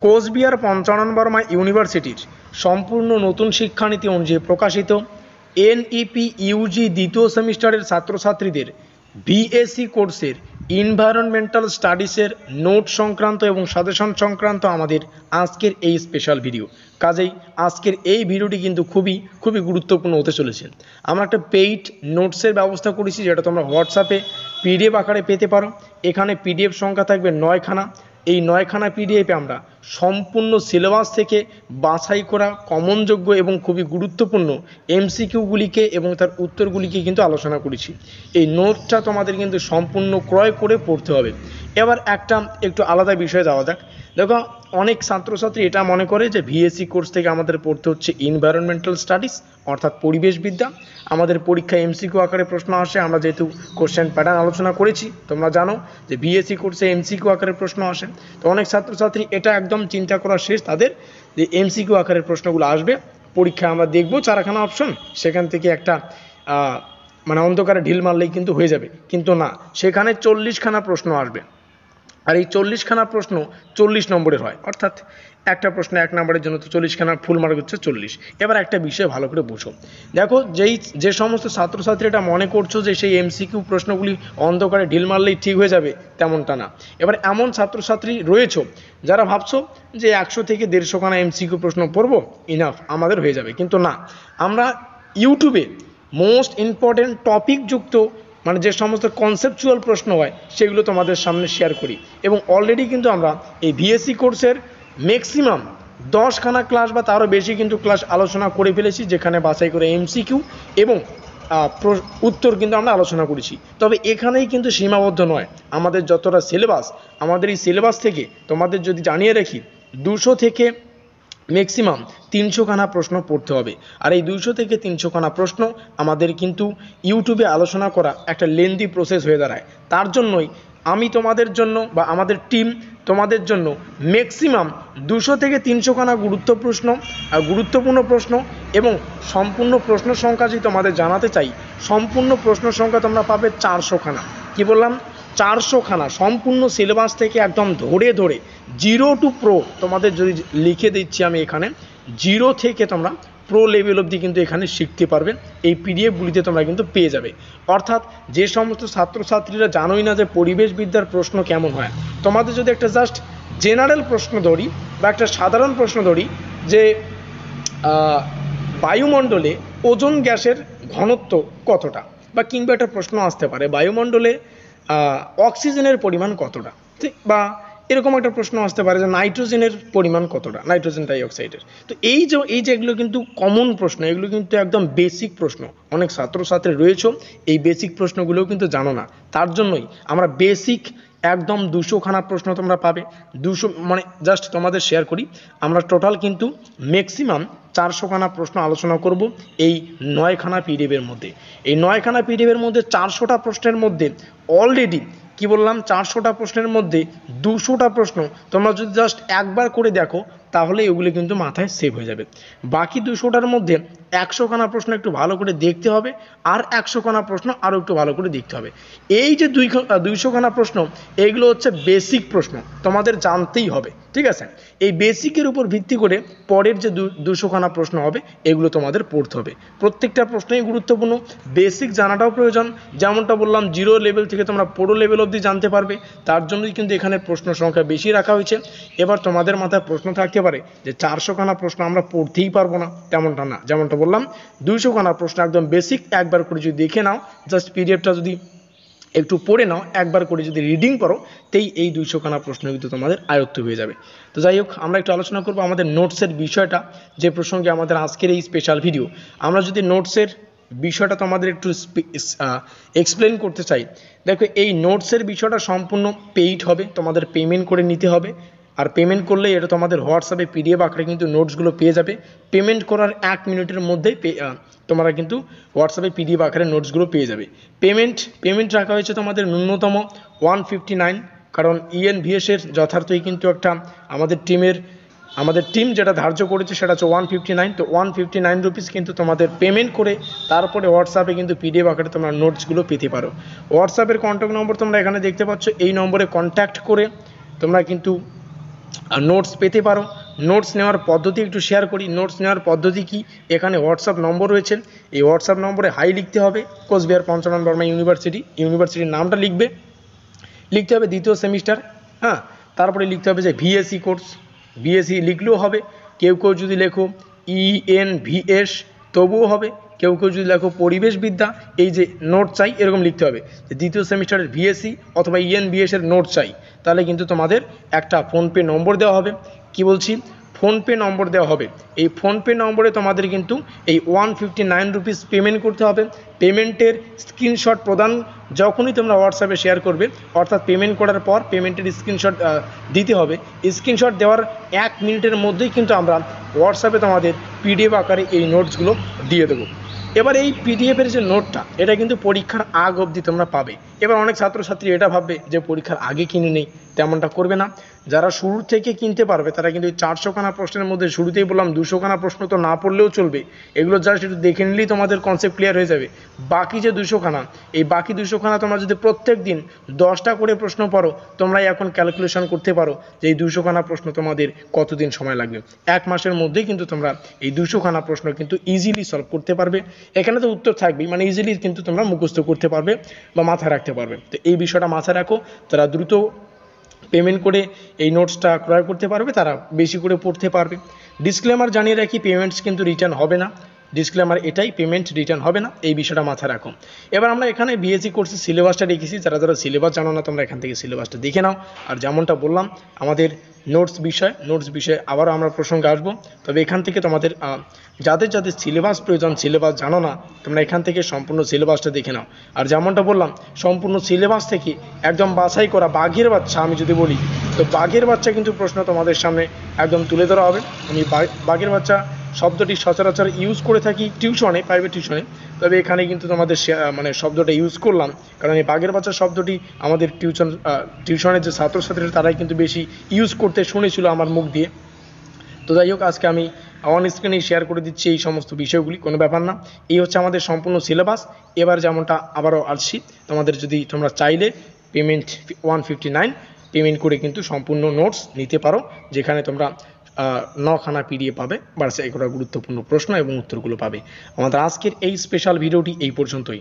কোচবিহার পঞ্চানন বর্মা ইউনিভার্সিটির সম্পূর্ণ নতুন শিক্ষানীতি অনুযায়ী প্রকাশিত এনইপি ইউজি দ্বিতীয় সেমিস্টারের ছাত্রছাত্রীদের বিএসসি কোর্সের এনভায়রনমেন্টাল স্টাডিজের নোট সংক্রান্ত এবং সাজেশন সংক্রান্ত আমাদের আজকের এই স্পেশাল ভিডিও। কাজেই আজকের এই ভিডিওটি কিন্তু খুবই গুরুত্বপূর্ণ হতে চলেছে। আমরা একটা পেইড নোটসের ব্যবস্থা করেছি, যেটা তোমরা হোয়াটসঅ্যাপে পিডিএফ আকারে পেতে পারো। এখানে পিডিএফ সংখ্যা থাকবে 9খানা। এই 9খানা পিডিএফে আমরা সম্পূর্ণ সিলেবাস থেকে বাছাই করা কমনযোগ্য এবং খুবই গুরুত্বপূর্ণ এমসিকিউগুলিকে এবং তার উত্তরগুলিকে কিন্তু আলোচনা করেছি। এই নোটটা তোমাদের কিন্তু সম্পূর্ণ ক্রয় করে পড়তে হবে। এবার একটু আলাদা বিষয়ে যাওয়া যাক। দেখো, অনেক ছাত্রছাত্রী এটা মনে করে যে ভিএসসি কোর্স থেকে আমাদের পড়তে হচ্ছে এনভায়রনমেন্টাল স্টাডিজ অর্থাৎ পরিবেশবিদ্যা। আমাদের পরীক্ষায় এমসিকিউ আকারে প্রশ্ন আসে। আমরা যেহেতু কোশ্চেন প্যাটার্ন আলোচনা করেছি, তোমরা জানো যে ভিএসসি কোর্সে এমসিকিউ আকারে প্রশ্ন আসে। তো অনেক ছাত্রছাত্রী এটা একদম চিন্তা করা শেষ তাদের যে এমসিকিউ আকারের প্রশ্নগুলো আসবে পরীক্ষায়, আমরা দেখবো 4খানা অপশন, সেখান থেকে একটা অন্ধকারে ঢিল মারলেই কিন্তু হয়ে যাবে। কিন্তু না, সেখানে 40খানা প্রশ্ন আসবে। আর এই 40খানা প্রশ্ন 40 নম্বরের হয়, অর্থাৎ একটা প্রশ্ন 1 নম্বরের জন্য তো 40খানা, ফুল মার্ক হচ্ছে 40। এবার একটা বিষয় ভালো করে বুঝো। দেখো, যে সমস্ত ছাত্রছাত্রীরা মনে করছো যে সেই এমসিকিউ প্রশ্নগুলি অন্ধকারে ঢিল মারলেই ঠিক হয়ে যাবে, তেমনটা না। এবার এমন ছাত্রছাত্রী রয়েছে যারা ভাবছো যে 100 থেকে 150খানা এমসিকিউ প্রশ্ন পড়বো, ইনাফ, আমাদের হয়ে যাবে। কিন্তু না, আমরা ইউটিউবে মোস্ট ইম্পর্টেন্ট টপিকযুক্ত যে সমস্ত কনসেপচুয়াল প্রশ্ন হয় সেগুলো তোমাদের সামনে শেয়ার করি। এবং অলরেডি কিন্তু আমরা এই ভিএসসি কোর্সের ম্যাক্সিমাম 10খানা ক্লাস বা তারও বেশি কিন্তু ক্লাস আলোচনা করে ফেলেছি, যেখানে বাছাই করে এমসিকিউ এবং উত্তর কিন্তু আমরা আলোচনা করেছি। তবে এখানেই কিন্তু সীমাবদ্ধ নয়। আমাদের যতটা সিলেবাস, আমাদের এই সিলেবাস থেকে তোমাদের যদি জানিয়ে রাখি 200 থেকে ম্যাক্সিমাম 300খানা প্রশ্ন পড়তে হবে। আর এই 200 থেকে 300খানা প্রশ্ন আমাদের কিন্তু ইউটিউবে আলোচনা করা একটা লেন্দি প্রসেস হয়ে দাঁড়ায়। তার জন্যই আমি তোমাদের জন্য বা আমাদের টিম তোমাদের জন্য ম্যাক্সিমাম 200 থেকে 300খানা গুরুত্বপূর্ণ প্রশ্ন এবং সম্পূর্ণ প্রশ্ন সংখ্যা যদি তোমাদের জানাতে চাই, সম্পূর্ণ প্রশ্ন সংখ্যা তোমরা পাবে 400খানা। কি বললাম? 400খানা সম্পূর্ণ সিলেবাস থেকে একদম ধরে 0 টু প্রো তোমাদের যদি লিখে দিচ্ছি আমি এখানে, 0 থেকে তোমরা প্রো লেভেল অবধি কিন্তু এখানে শিখতে পারবে। এই পিডিএফগুলিতে তোমরা কিন্তু পেয়ে যাবে। অর্থাৎ যে সমস্ত ছাত্রছাত্রীরা জানোই না যে পরিবেশবিদ্যার প্রশ্ন কেমন হয়, তোমাদের যদি একটা জাস্ট জেনারেল প্রশ্ন ধরি বা একটা সাধারণ প্রশ্ন ধরি যে বায়ুমণ্ডলে ওজোন গ্যাসের ঘনত্ব কতটা, বা কিংবা একটা প্রশ্ন আসতে পারে বায়ুমণ্ডলে অক্সিজেনের পরিমাণ কতটা, ঠিক, বা এরকম একটা প্রশ্ন আসতে পারে যে নাইট্রোজেনের পরিমাণ কতটা, নাইট্রোজেন ডাইঅক্সাইডের। তো এই যে এগুলো কিন্তু কমন প্রশ্ন, এগুলো কিন্তু একদম বেসিক প্রশ্ন। অনেক ছাত্রছাত্রী রয়েছে এই বেসিক প্রশ্নগুলোও কিন্তু জানো না। তার জন্যই আমরা বেসিক একদম 200খানা প্রশ্ন তোমরা পাবে। 200 জাস্ট তোমাদের শেয়ার করি, আমরা টোটাল কিন্তু ম্যাক্সিমাম 400খানা প্রশ্ন আলোচনা করব এই 9খানা পিডিএফের মধ্যে। এই 9খানা পিডিএফের মধ্যে 400টা প্রশ্নের মধ্যে অলরেডি কি বললাম, 400টা প্রশ্নের মধ্যে 200টা প্রশ্ন তোমরা যদি জাস্ট একবার করে দেখো তাহলে এগুলি কিন্তু মাথায় সেভ হয়ে যাবে। বাকি 200টার মধ্যে 100খানা প্রশ্ন একটু ভালো করে দেখতে হবে, আর 100খানা প্রশ্ন আরও একটু ভালো করে দেখতে হবে। এই যে 200খানা প্রশ্ন, এইগুলো হচ্ছে বেসিক প্রশ্ন, তোমাদের জানতেই হবে, ঠিক আছে? এই বেসিকের উপর ভিত্তি করে পরের যে 200খানা প্রশ্ন হবে এগুলো তোমাদের পড়তে হবে। প্রত্যেকটা প্রশ্নই গুরুত্বপূর্ণ, বেসিক জানাটাও প্রয়োজন। যেমনটা বললাম, 0 লেভেল থেকে তোমরা প্রো লেভেল অবধি জানতে পারবে, তার জন্যই কিন্তু এখানে প্রশ্ন সংখ্যা বেশি রাখা হয়েছে। এবার তোমাদের মাথায় প্রশ্ন থাকতে পারে যে 400খানা প্রশ্ন আমরা পড়তেই পারবো না, তেমনটা না। যেমনটা বললাম, 200খানা প্রশ্ন একদম বেসিক একবার করে যদি দেখে নাও, জাস্ট পিডিএফটা যদি একটু পড়ে নাও, একবার করে যদি রিডিং করো, এই 200খানা প্রশ্ন কিন্তু তোমাদের আয়ত্ত হয়ে যাবে। তো যাই হোক, আমরা একটু আলোচনা করবো আমাদের নোটসের বিষয়টা, যে প্রসঙ্গে আমাদের আজকের এই স্পেশাল ভিডিও। আমরা যদি নোটসের বিষয়টা তোমাদের একটু এক্সপ্লেন করতে চাই। দেখো, এই নোটসের বিষয়টা সম্পূর্ণ পেইড হবে, তোমাদের পেমেন্ট করে নিতে হবে। আর পেমেন্ট করলে এটা তোমাদের হোয়াটসঅ্যাপে পিডিএফ আকারে কিন্তু নোটসগুলো পেয়ে যাবে। পেমেন্ট করার 1 মিনিটের মধ্যেই তোমরা কিন্তু হোয়াটসঅ্যাপে পিডিএফ আকারে নোটসগুলো পেয়ে যাবে। পেমেন্ট রাখা হয়েছে তোমাদের ন্যূনতম 159, কারণ ইএনভিএসের যথার্থই কিন্তু একটা আমাদের টিম যেটা ধার্য করেছে সেটা হচ্ছে 159। তো 159 রুপিস কিন্তু তোমাদের পেমেন্ট করে তারপরে হোয়াটসঅ্যাপে কিন্তু পিডিএফ আকারে তোমরা নোটসগুলো পেতে পারো। হোয়াটসঅ্যাপের কন্ট্যাক্ট নম্বর তোমরা এখানে দেখতে পাচ্ছ, এই নম্বরে কন্ট্যাক্ট করে তোমরা কিন্তু নোটস পেতে পারো। নোটস নেওয়ার পদ্ধতি একটু শেয়ার করি। নোটস নেওয়ার পদ্ধতি কি, এখানে হোয়াটসঅ্যাপ নম্বর রয়েছে, এই হোয়াটসঅ্যাপ নম্বরে হাই লিখতে হবে, কোচবিহার পঞ্চানন বর্মা ইউনিভার্সিটির নামটা লিখতে হবে দ্বিতীয় সেমিস্টার। হ্যাঁ, তারপরে লিখতে হবে যে ভিএসসি কোর্স, ভিএসসি লিখলেও হবে, কেউ যদি লেখো ENVS তবুও হবে, কেউ যদি লেখো পরিবেশবিদ্যা, এই যে নোট চাই এরকম লিখতে হবে যে দ্বিতীয় সেমিস্টারের ভিএসসি অথবা ENVS এর নোট চাই। তাহলে কিন্তু তোমাদের একটা ফোনপে নম্বর দেওয়া হবে, কি বলছি ফোনপে নম্বর দেওয়া হবে। এই ফোনপে নম্বরে তোমাদের কিন্তু এই 159 রুপিস পেমেন্ট করতে হবে। পেমেন্টের স্ক্রিনশট প্রদান যখনই তোমরা হোয়াটসঅ্যাপে শেয়ার করবে, অর্থাৎ পেমেন্ট করার পর পেমেন্টের স্ক্রিনশট দিতে হবে। স্ক্রিনশট দেওয়ার 1 মিনিটের মধ্যেই কিন্তু আমরা হোয়াটসঅ্যাপে তোমাদের PDF আকারে এই নোটসগুলো দিয়ে দেবো। এবার এই পিডিএফের যে নোটটা, এটা কিন্তু পরীক্ষার আগ অবধি তোমরা পাবে। এবার অনেক ছাত্রছাত্রী এটা ভাববে যে পরীক্ষার আগে কিনে নেই, তেমনটা করবে না। যারা শুরু থেকে কিনতে পারবে তারা কিন্তু 400খানা প্রশ্নের মধ্যে, শুরুতেই বললাম 200খানা প্রশ্ন তো না পড়লেও চলবে, এগুলো জাস্ট একটু দেখে নিলেই তোমাদের কনসেপ্ট ক্লিয়ার হয়ে যাবে। বাকি যে 200খানা, এই বাকি 200খানা তোমরা যদি প্রত্যেক দিন 10টা করে প্রশ্ন পড়ো, তোমরাই এখন ক্যালকুলেশন করতে পারো যে এই 200খানা প্রশ্ন তোমাদের কতদিন সময় লাগবে। 1 মাসের মধ্যেই কিন্তু তোমরা এই 200খানা প্রশ্ন কিন্তু ইজিলি সলভ করতে পারবে। এখানে তো উত্তর থাকবেই, মানে ইজিলি কিন্তু তোমরা মুখস্থ করতে পারবে বা মাথায় রাখতে পারবে। তো এই বিষয়টা মাথায় রাখো, তারা দ্রুত পেমেন্ট করে এই নোটসটা ক্রয় করতে পারবে, তারা বেশি করে পড়তে পারবে। ডিসক্লেমার জানিয়ে রাখি, পেমেন্টস কিন্তু রিটার্ন হবে না, ডিসক্লেমার এটাই, পেমেন্ট রিটার্ন হবে না, এই বিষয়টা মাথায় রাখো। এবার আমরা এখানে বিএসসি কোর্সের সিলেবাসটা রেখেছি, যারা সিলেবাস জানো না তোমরা এখান থেকে সিলেবাসটা দেখে নাও। আর যেমনটা বললাম আমাদের নোটস বিষয়ে আবারও আমরা প্রসঙ্গে আসবো। তবে এখান থেকে তোমাদের যাদের সিলেবাস প্রয়োজন, সিলেবাস জানো না, তোমরা এখান থেকে সম্পূর্ণ সিলেবাসটা দেখে নাও। আর যেমনটা বললাম সম্পূর্ণ সিলেবাস থেকে একদম বাছাই করা বাঘের বাচ্চা, আমি যদি বলি তো বাঘের বাচ্চা কিন্তু প্রশ্ন তোমাদের সামনে একদম তুলে ধরা হবে। আমি বাঘের বাচ্চা শব্দটি সচরাচর ইউজ করে থাকি টিউশনে, প্রাইভেট টিউশনে, তবে এখানে কিন্তু তোমাদের মানে শব্দটা ইউজ করলাম, কারণ এই বাঘের বাচ্চা শব্দটি আমাদের টিউশনের যে ছাত্রছাত্রীরা তারাই কিন্তু বেশি ইউজ করতে শুনেছিল আমার মুখ দিয়ে। তো যাই হোক, আজকে আমি অন স্ক্রিনেই শেয়ার করে দিচ্ছি এই সমস্ত বিষয়গুলি, কোনো ব্যাপার না। এই হচ্ছে আমাদের সম্পূর্ণ সিলেবাস। এবার যেমনটা আবারও আসছি, তোমাদের যদি তোমরা চাইলে পেমেন্ট 159 পেমেন্ট করে কিন্তু সম্পূর্ণ নোটস নিতে পারো, যেখানে তোমরা 9খানা PDF পাবে, বাড়ছে এগুলো গুরুত্বপূর্ণ প্রশ্ন এবং উত্তরগুলো পাবে। আমাদের আজকের এই স্পেশাল ভিডিওটি এই পর্যন্তই।